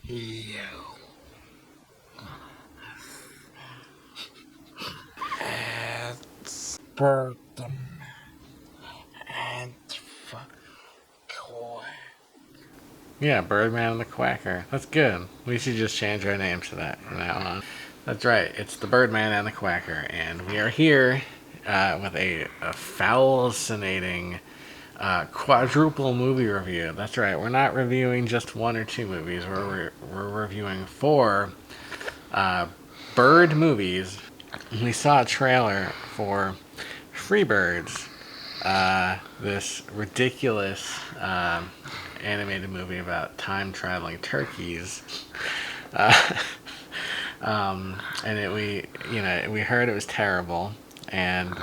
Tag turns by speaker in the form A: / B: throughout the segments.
A: You. It's Birdman and Quack.
B: Yeah, Birdman and the Quacker. That's good. We should just change our names to that from now on. That's right. It's the Birdman and the Quacker, and we are here with a fowl-cinating quadruple movie review. That's right. We're not reviewing just one or two movies. We're reviewing four bird movies. We saw a trailer for Freebirds, this ridiculous animated movie about time traveling turkeys. And we heard it was terrible, and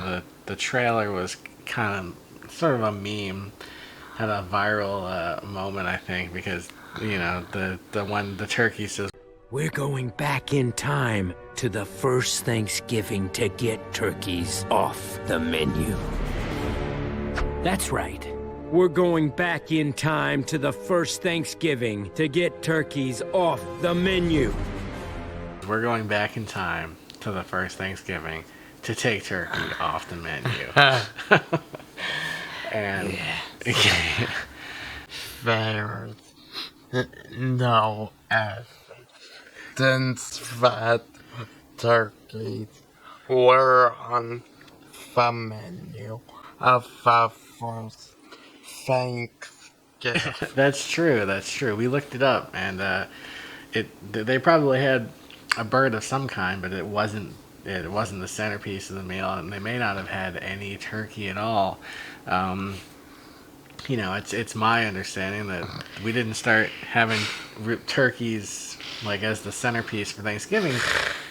B: the trailer was kind of sort of a meme, had a viral moment, I think, because the turkey says,
C: "We're going back in time to the first Thanksgiving to get turkeys off the menu." That's right. We're going back in time to the first Thanksgiving to get turkeys off the menu.
B: we're going back in time to the first Thanksgiving to take turkey off the menu. And
A: There's no evidence that turkeys were on the menu of the first Thanksgiving.
B: That's true. That's true. We looked it up, and they probably had a bird of some kind, but it wasn't the centerpiece of the meal, and they may not have had any turkey at all. It's my understanding that we didn't start having turkeys like as the centerpiece for Thanksgiving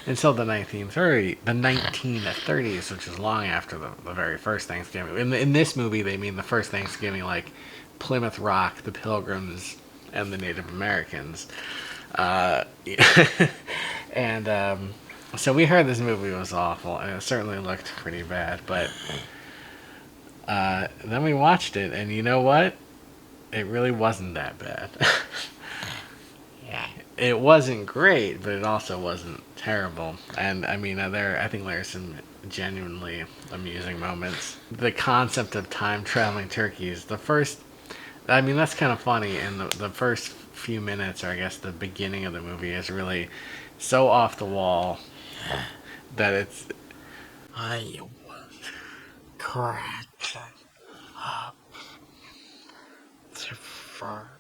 B: until the 1930s, which is long after the very first Thanksgiving. In this movie, they mean the first Thanksgiving, like Plymouth Rock, the Pilgrims, and the Native Americans. So we heard this movie was awful, and it certainly looked pretty bad, but then we watched it, and you know what? It really wasn't that bad.
A: Yeah.
B: It wasn't great, but it also wasn't terrible. And I mean, I think there are some genuinely amusing moments. The concept of time traveling turkeys, that's kind of funny. And the first few minutes, or I guess the beginning of the movie, is really so off the wall that it's.
A: I was cracking up to first.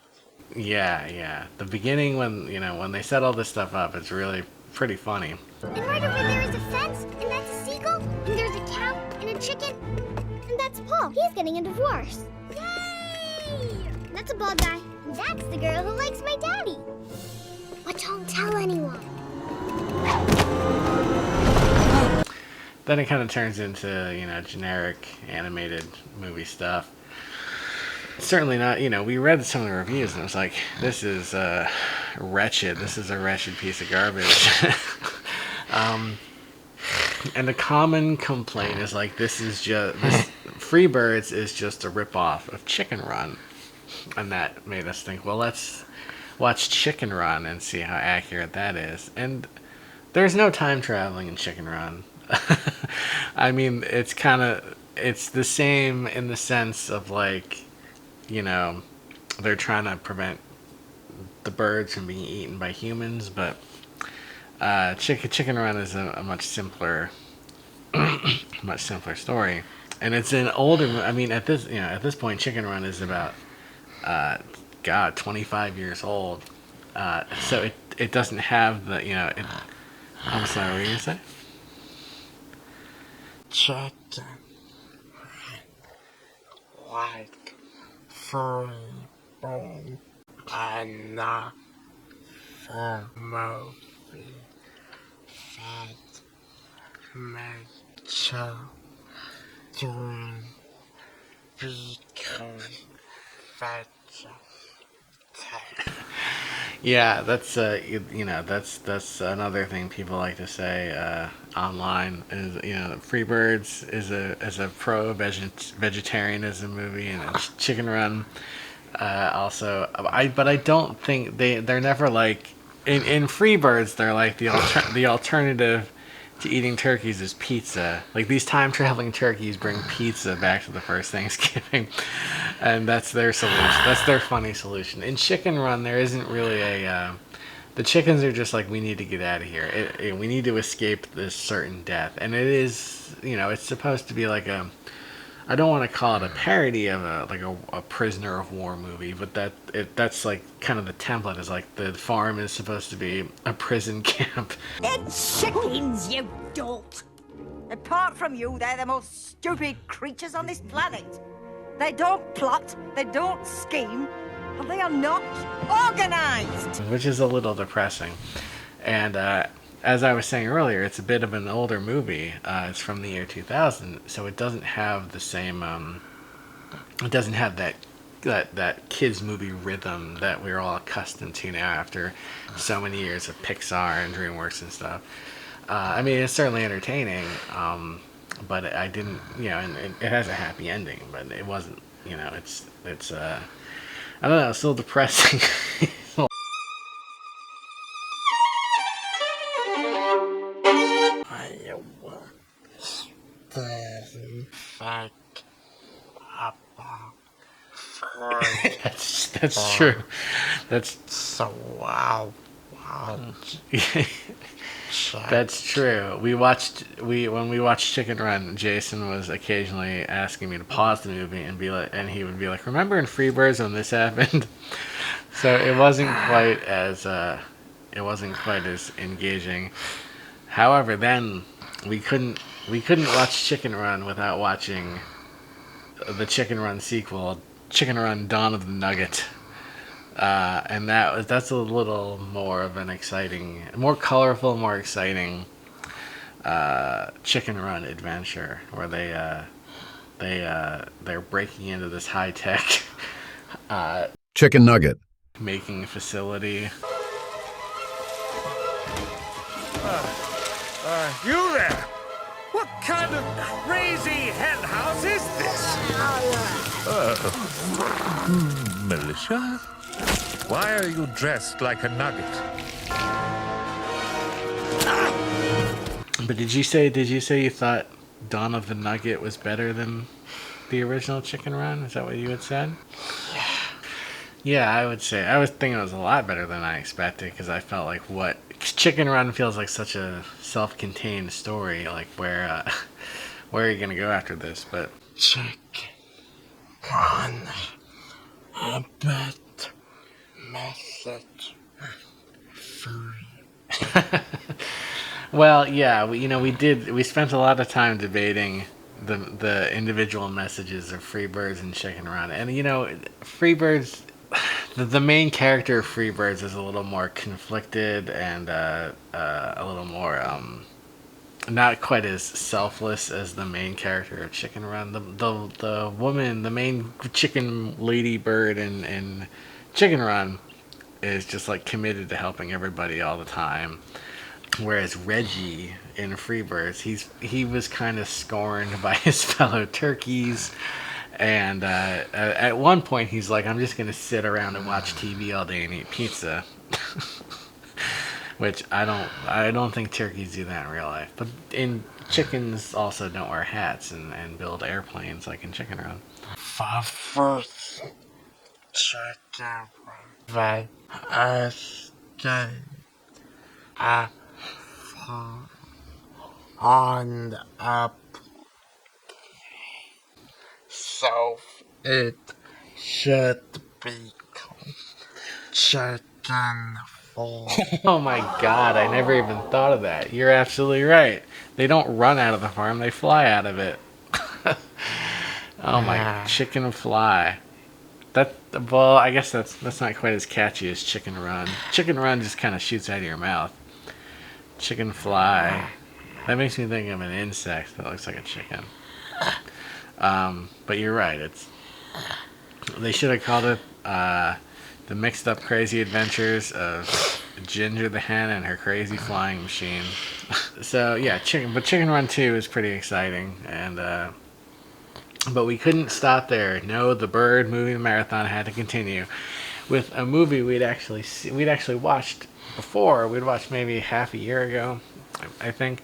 B: Yeah. The beginning, when they set all this stuff up, it's really pretty funny.
D: And right over there is a fence, and that's a seagull, and there's a cow, and a chicken, and that's Paul. He's getting a divorce. Yay! That's a bald guy, and that's the girl who likes my daddy. But don't tell anyone.
B: Then it kind of turns into, generic animated movie stuff. Certainly not, we read some of the reviews and it was like, this is wretched. This is a wretched piece of garbage. And the common complaint is like, Freebirds is just a ripoff of Chicken Run. And that made us think, well, let's watch Chicken Run and see how accurate that is. And there's no time traveling in Chicken Run. I mean, it's the same in the sense of like, they're trying to prevent the birds from being eaten by humans, but Chicken Run is a much simpler story, and it's an older. I mean, at this point, Chicken Run is about 25 years old, so it doesn't have the I'm sorry, what were you gonna say?
A: Chicken. Like free bone. And not for movie. That make children become vegetarian.
B: Yeah, that's that's another thing people like to say online is Freebirds is a pro vegetarianism movie, and Chicken Run also. But I don't think they're never like in Freebirds, they're like the alternative to eating turkeys is pizza. Like these time traveling turkeys bring pizza back to the first Thanksgiving, and that's their solution. That's their funny solution. In Chicken Run, there isn't really a. The chickens are just like, we need to get out of here. We need to escape this certain death, and it is, it's supposed to be like a. I don't want to call it a parody of a prisoner of war movie, but that's like kind of the template. Is like the farm is supposed to be a prison camp.
E: It's chickens, you dolt! Apart from you, they're the most stupid creatures on this planet. They don't plot, they don't scheme, and they are not organized!
B: Which is a little depressing. And as I was saying earlier, it's a bit of an older movie. It's from the year 2000, so it doesn't have the same. It doesn't have that kids movie rhythm that we're all accustomed to now after so many years of Pixar and DreamWorks and stuff. I mean, it's certainly entertaining, but I didn't, and it has a happy ending, but it wasn't, it's I don't know, it's a little depressing. That's true. That's
A: so wow.
B: That's true. When we watched Chicken Run, Jason was occasionally asking me to pause the movie and he would be like, "Remember in Freebirds when this happened?" So it wasn't quite as engaging. However, then we couldn't watch Chicken Run without watching the Chicken Run sequel, Chicken Run: Dawn of the Nugget. And that's a little more of an exciting, more colorful, more exciting Chicken Run adventure where they're breaking into this high tech
F: chicken nugget
B: making facility.
G: You there! What kind of crazy hen house is this? Militia? Why are you dressed like a nugget?
B: But did you say you thought Dawn of the Nugget was better than the original Chicken Run? Is that what you had said? Yeah, I would say. I was thinking it was a lot better than I expected because I felt like Chicken Run feels like such a self-contained story. Like where are you gonna go after this? But
A: Chicken Run, a bit message food.
B: Well, yeah, we spent a lot of time debating the individual messages of Freebirds and Chicken Run, and Freebirds. The main character of Freebirds is a little more conflicted and a little more not quite as selfless as the main character of Chicken Run. The woman, the main chicken lady bird in Chicken Run, is just like committed to helping everybody all the time. Whereas Reggie in Freebirds, he was kind of scorned by his fellow turkeys. And at one point, he's like, "I'm just going to sit around and watch TV all day and eat pizza," which I don't think turkeys do that in real life. But chickens also don't wear hats and build airplanes like in Chicken Run.
A: For first chicken run, I stay on up. So it should be chicken fall.
B: Oh my god, I never even thought of that. You're absolutely right. They don't run out of the farm, they fly out of it. Oh my, chicken fly. Well, I guess that's not quite as catchy as Chicken Run. Chicken Run just kind of shoots out of your mouth. Chicken fly. That makes me think of an insect that looks like a chicken. But you're right. They should have called it The Mixed Up Crazy Adventures of Ginger the Hen and Her Crazy Flying Machine. So yeah, Chicken Run 2 is pretty exciting, and but we couldn't stop there. No, the bird movie marathon had to continue. with a movie we'd actually watched before. We'd watched maybe half a year ago, I think.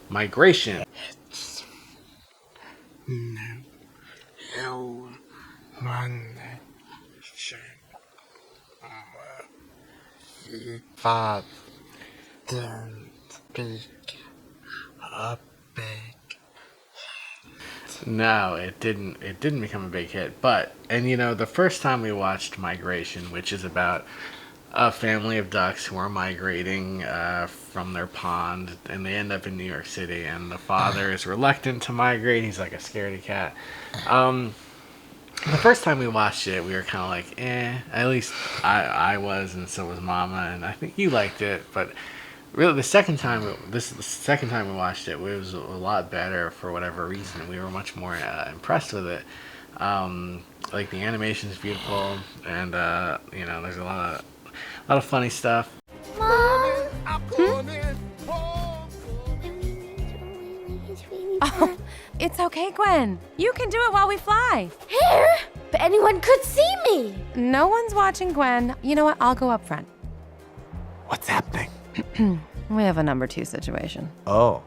B: Migration.
A: No one should but didn't speak a big.
B: No, it didn't. It didn't become a big hit. But the first time we watched Migration, which is about a family of ducks who are migrating from their pond, and they end up in New York City, and the father is reluctant to migrate. He's like a scaredy cat. The first time we watched it, we were kind of like, eh. At least I was, and so was Mama, and I think you liked it. But really, the second time we watched it, it was a lot better for whatever reason. We were much more impressed with it. Like the animation is beautiful, and there's a lot of funny stuff.
H: Oh, it's okay, Gwen. You can do it while we fly.
D: Here? But anyone could see me.
H: No one's watching, Gwen. You know what? I'll go up front.
G: What's happening?
H: We have a number 2 situation.
G: Oh.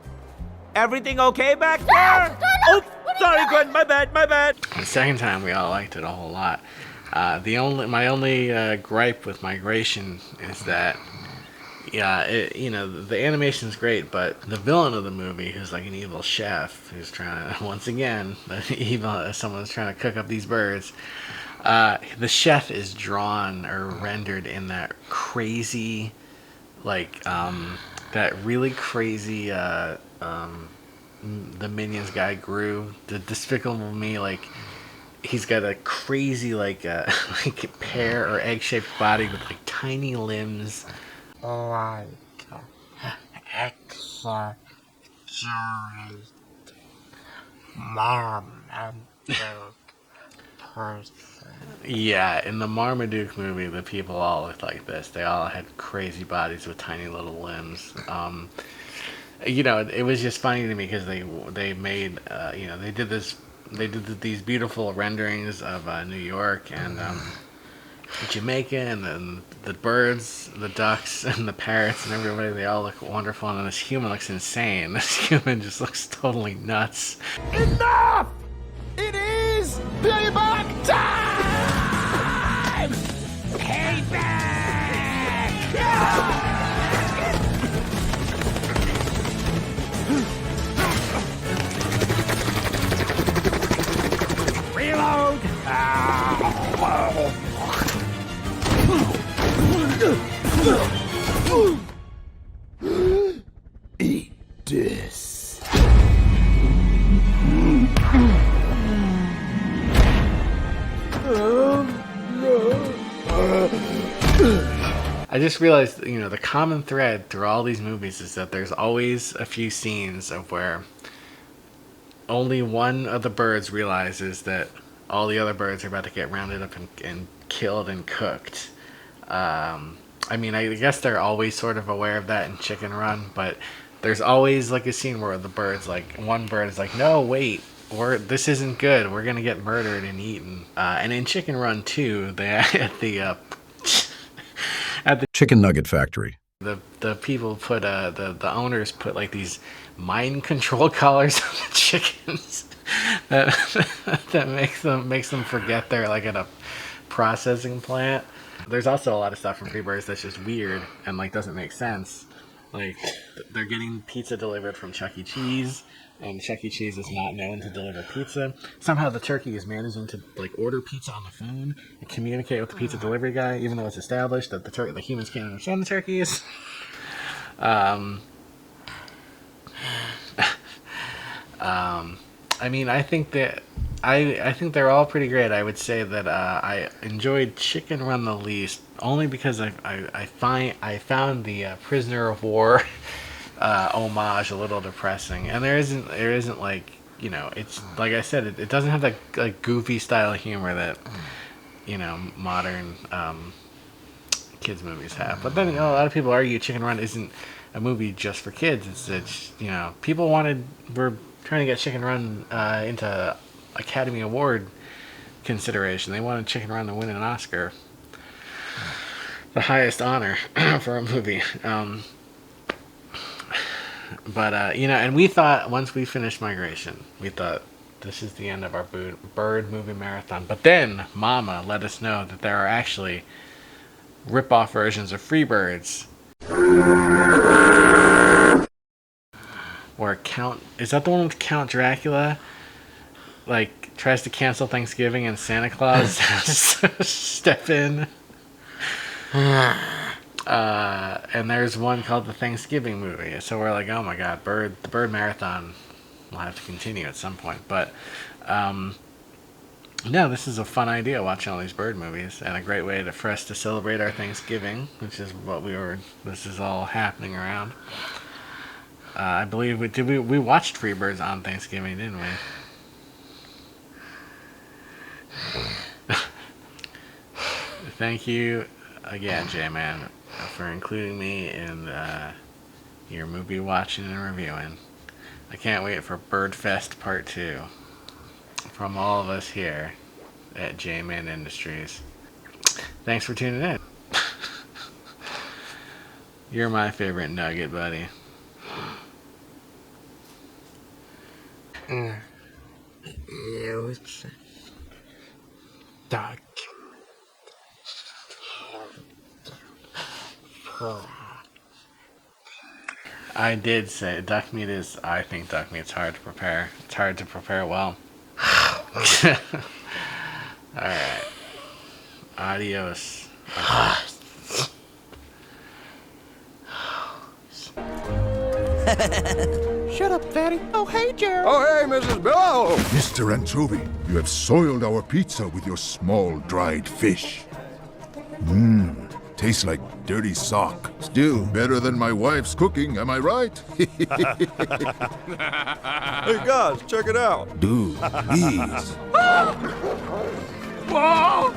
G: Everything okay back there? Oh, sorry, Gwen. My bad.
B: The second time, we all liked it a whole lot. My only gripe with Migration is that, the animation's great, but the villain of the movie, who's like an evil chef, who's trying to, once again, someone's trying to cook up these birds. The chef is drawn or rendered in that crazy, that really crazy, the Minions guy grew, the Despicable Me, he's got a crazy like pear or egg-shaped body with tiny limbs.
A: Like exaggerate Marmaduke person.
B: Yeah, in the Marmaduke movie, the people all looked like this. They all had crazy bodies with tiny little limbs. It was just funny to me because they made they did these beautiful renderings of New York and Jamaica, and then the birds, the ducks, and the parrots, and everybody, they all look wonderful, and then this human looks insane. This human just looks totally nuts.
G: Enough! It is payback time! Payback! Reload! Eat this.
B: I just realized, the common thread through all these movies is that there's always a few scenes of where only one of the birds realizes that all the other birds are about to get rounded up and killed and cooked. I guess they're always sort of aware of that in Chicken Run, but there's always a scene where the bird's one bird is like, no, wait, this isn't good. We're gonna get murdered and eaten. And in Chicken Run 2, they at the
F: Chicken Nugget Factory.
B: The people put the owners put these mind control collars on the chickens that makes them forget they're at a processing plant. There's also a lot of stuff from Freebirds that's just weird and doesn't make sense. They're getting pizza delivered from Chuck E. Cheese, and Chuck E. Cheese is not known to deliver pizza. Somehow the turkey is managing to order pizza on the phone and communicate with the pizza delivery guy, even though it's established that the humans can't understand the turkeys. I think that I think they're all pretty great. I would say that I enjoyed Chicken Run the least, only because I found the Prisoner of War homage a little depressing, and there isn't it's like I said, it doesn't have that goofy style of humor that modern kids movies have. But then a lot of people argue Chicken Run isn't a movie just for kids. It's people were trying to get Chicken Run into Academy Award consideration. They wanted Chicken Run to win an Oscar. the highest honor for a movie. But you know, and we thought once we finished Migration, we thought this is the end of our bird movie marathon. But then Mama let us know that there are actually rip-off versions of Freebirds. Or is that the one with Count Dracula? Like, tries to cancel Thanksgiving and Santa Claus step in. And there's one called the Thanksgiving movie. So we're like, oh my god, the Bird Marathon will have to continue at some point. But no, this is a fun idea, watching all these bird movies, and a great way for us to celebrate our Thanksgiving, which is what this is all happening around. I believe we watched Freebirds on Thanksgiving, didn't we? Thank you again, J-Man, for including me in your movie watching and reviewing. I can't wait for Birdfest Part 2 from all of us here at J-Man Industries. Thanks for tuning in. You're my favorite nugget, buddy.
A: Use duck.
B: I did say duck meat is. I think duck meat's hard to prepare. It's hard to prepare well. Alright. Adios.
G: Shut up, Daddy. Oh, hey, Gerald.
F: Oh, hey, Mrs. Bill! Mr. Anchovy, you have soiled our pizza with your small dried fish. Tastes like dirty sock. Still better than my wife's cooking, am I right?
I: Hey, guys, check it out.
F: Dude, please.
G: Whoa!